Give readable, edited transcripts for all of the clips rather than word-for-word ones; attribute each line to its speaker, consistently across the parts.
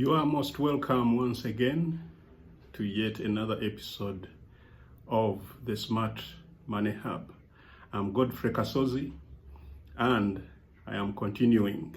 Speaker 1: You are most welcome once again to yet another episode of the Smart Money Hub. I'm Godfrey Kasozi, and I am continuing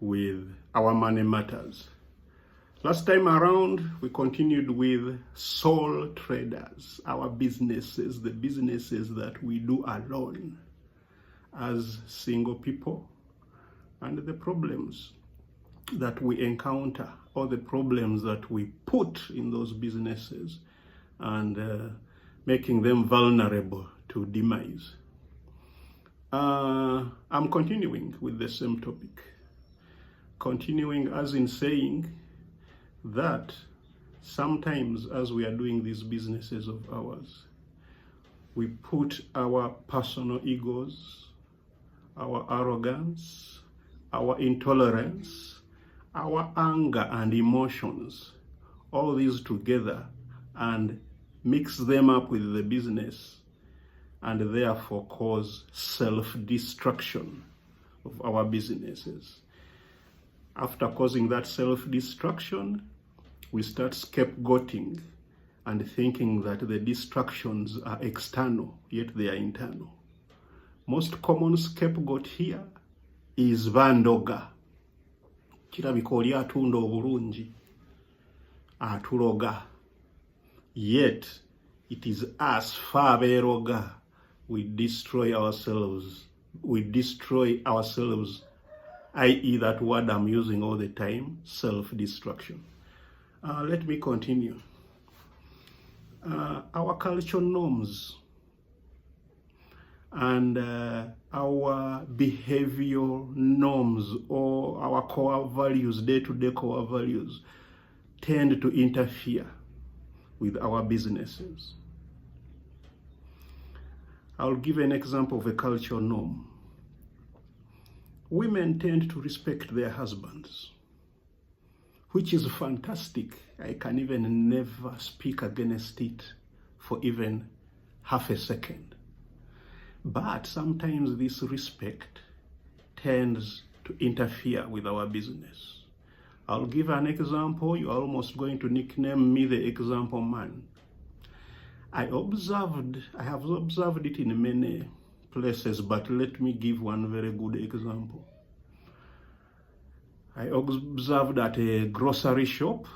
Speaker 1: with our money matters. Last time around, we continued with sole traders, our businesses, the businesses that we do alone as single people, and the problems that we encounter, or the problems that we put in those businesses, and making them vulnerable to demise. I'm continuing with the same topic. Continuing as in saying that sometimes as we are doing these businesses of ours, we put our personal egos, our arrogance, our intolerance, our anger and emotions, all these together, and mix them up with the business, and therefore cause self-destruction of our businesses. After causing that self-destruction, we start scapegoating and thinking that the distractions are external, yet they are internal. Most common scapegoat here is Vandoga. Kirabika oli atunda obulungi atuloga, yet it is us ffe abeeroga. We destroy ourselves, i.e. that word I'm using all the time, self-destruction. Let me continue. Our cultural norms and our behavioral norms, or our core values, day-to-day core values, tend to interfere with our businesses. I'll give an example of a cultural norm. Women tend to respect their husbands, which is fantastic. I can even never speak against it for even half a second. But sometimes this respect tends to interfere with our business. I'll give an example. You're almost going to nickname me the example man. I have observed it in many places, but let me give one very good example. I observed at a grocery shop,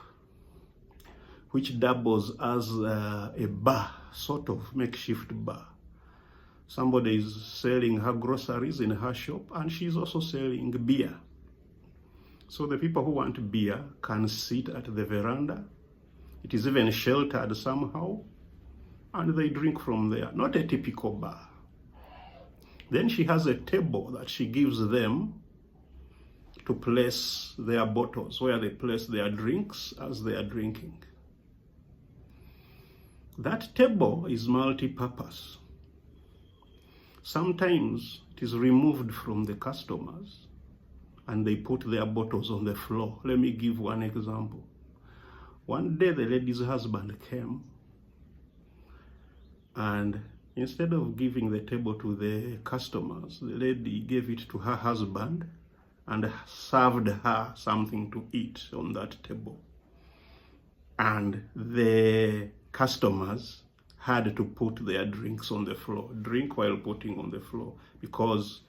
Speaker 1: which doubles as a bar, sort of makeshift bar. Somebody is selling her groceries in her shop, and she's also selling beer. So the people who want beer can sit at the veranda. It is even sheltered somehow, and they drink from there. Not a typical bar. Then she has a table that she gives them to place their bottles, where they place their drinks as they are drinking. That table is multi-purpose. Sometimes it is removed from the customers and they put their bottles on the floor. Let me give one example. One day the lady's husband came, and instead of giving the table to the customers, the lady gave it to her husband and served her something to eat on that table. And the customers had to put their drinks on the floor, drink while putting on the floor, because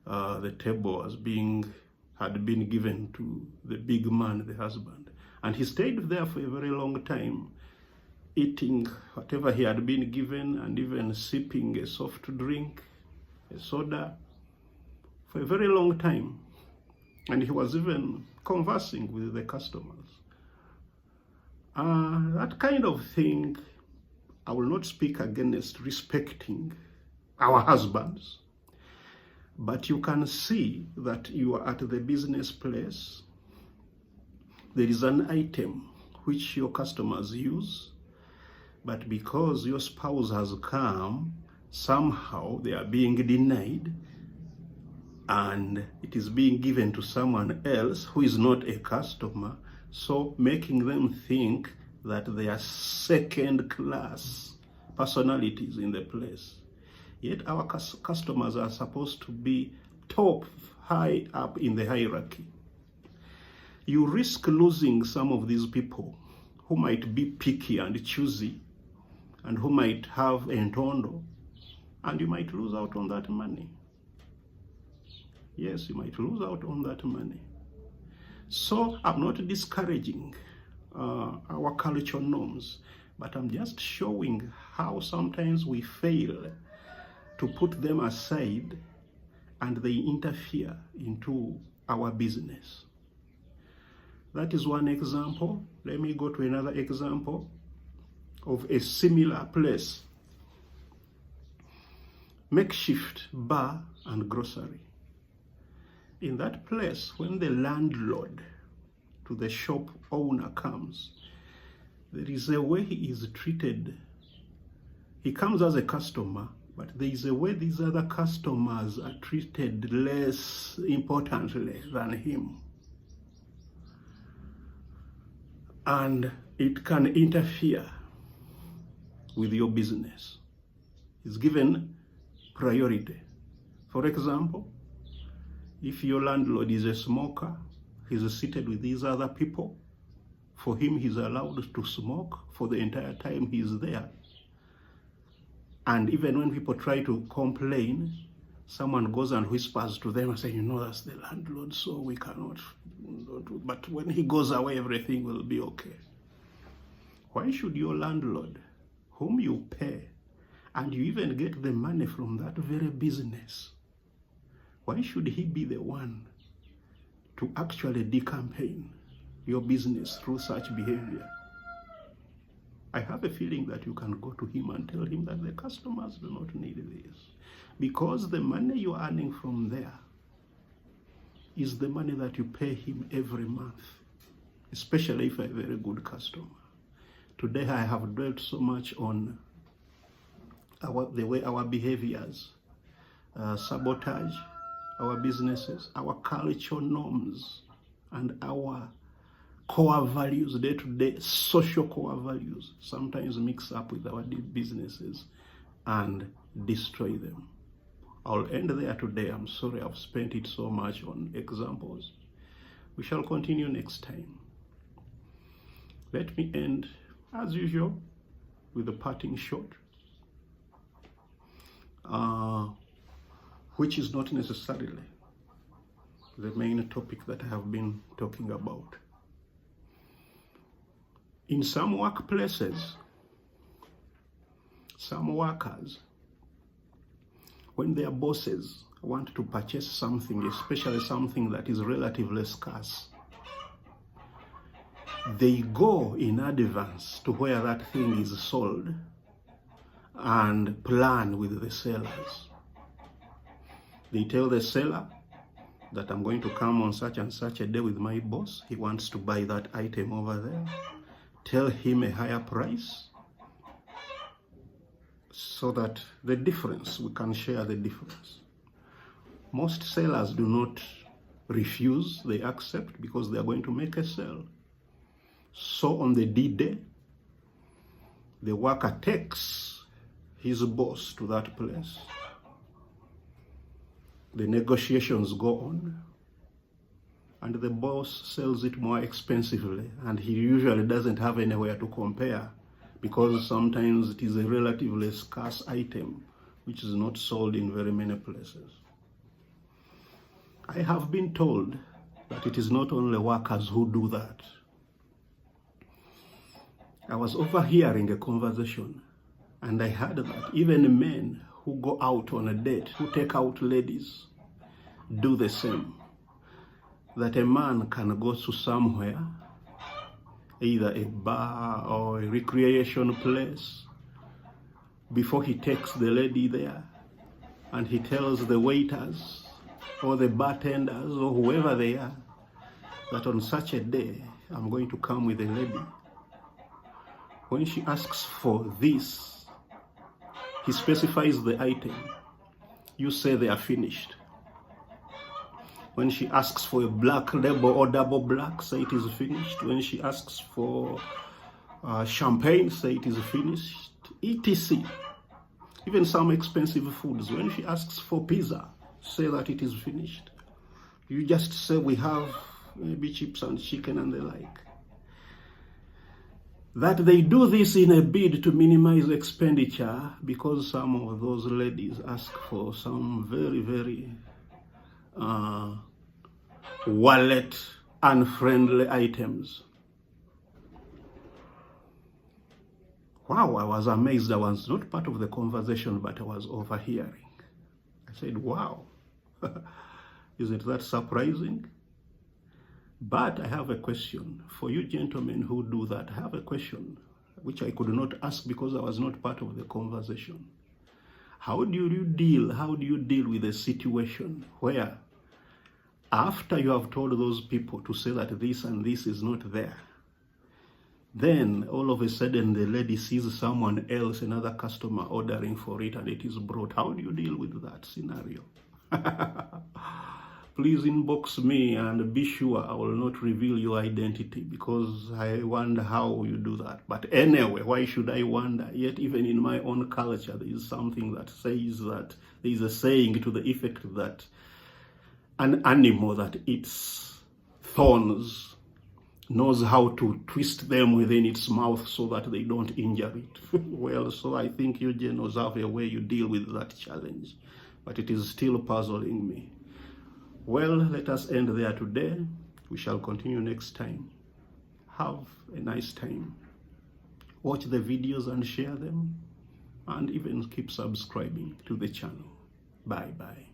Speaker 1: the table had been given to the big man, the husband. And he stayed there for a very long time, eating whatever he had been given, and even sipping a soft drink, a soda, for a very long time. And he was even conversing with the customers. That kind of thing, I will not speak against respecting our husbands, but you can see that you are at the business place. There is an item which your customers use, but because your spouse has come, somehow they are being denied, and it is being given to someone else who is not a customer, so making them think that they are second-class personalities in the place. Yet our customers are supposed to be top, high up in the hierarchy. you risk losing some of these people who might be picky and choosy and who might have entondo, and you might lose out on that money. Yes, you might lose out on that money. So I'm not discouraging our cultural norms, but I'm just showing how sometimes we fail to put them aside and they interfere into our business. That is one example. Let me go to another example of a similar place. Makeshift bar and grocery. In that place, when the landlord to the shop owner comes, there is a way he is treated. He comes as a customer, but there is a way these other customers are treated less importantly than him. And it can interfere with your business. He's given priority. For example, if your landlord is a smoker, he's seated with these other people. For him, he's allowed to smoke for the entire time he's there. And even when people try to complain, someone goes and whispers to them and says, you know, that's the landlord, so we cannot. But when he goes away, everything will be okay. Why should your landlord, whom you pay, and you even get the money from that very business, why should he be the one to actually decampaign your business through such behavior? I have a feeling that you can go to him and tell him that the customers do not need this, because the money you're earning from there is the money that you pay him every month, especially if you're a very good customer. Today I have dwelt so much on the way our behaviors sabotage our businesses, our cultural norms, and our core values, day-to-day social core values, sometimes mix up with our businesses and destroy them. I'll end there today. I'm sorry I've spent it so much on examples. We shall continue next time. Let me end, as usual, with a parting shot, which is not necessarily the main topic that I have been talking about. In some workplaces, some workers, when their bosses want to purchase something, especially something that is relatively scarce, they go in advance to where that thing is sold and plan with the sellers. They tell the seller that I'm going to come on such and such a day with my boss. He wants to buy that item over there. Tell him a higher price so that the difference, we can share the difference. Most sellers do not refuse, they accept because they are going to make a sale. So on the D-Day, the worker takes his boss to that place. The negotiations go on, and the boss sells it more expensively, and he usually doesn't have anywhere to compare because sometimes it is a relatively scarce item which is not sold in very many places. I have been told that it is not only workers who do that. I was overhearing a conversation and I heard that even men who go out on a date, who take out ladies, do the same. That a man can go to somewhere, either a bar or a recreation place, before he takes the lady there, and he tells the waiters or the bartenders or whoever they are that on such a day I'm going to come with a lady. When she asks for this, he specifies the item. You say they are finished. When she asks for a black label or double black, say it is finished. When she asks for champagne, say it is finished, etc. Even some expensive foods, when she asks for pizza, say that it is finished. You just say we have maybe chips and chicken and the like. That they do this in a bid to minimize expenditure because some of those ladies ask for some very, very wallet unfriendly items. Wow, I was amazed. I was not part of the conversation, but I was overhearing. I said, wow, isn't that surprising? But I have a question for you gentlemen who do that. I have a question which I could not ask because I was not part of the conversation. How do you deal with a situation where after you have told those people to say that this and this is not there, then all of a sudden the lady sees someone else, another customer, ordering for it and it is brought? How do you deal with that scenario? Please inbox me and be sure I will not reveal your identity because I wonder how you do that. But anyway, why should I wonder? Yet even in my own culture, there is something that says that there is a saying to the effect that an animal that eats thorns knows how to twist them within its mouth so that they don't injure it. Well, so I think you generals have a way you deal with that challenge, but it is still puzzling me. Well, let us end there today. We shall continue next time. Have a nice time. Watch the videos and share them, and even keep subscribing to the channel. Bye-bye.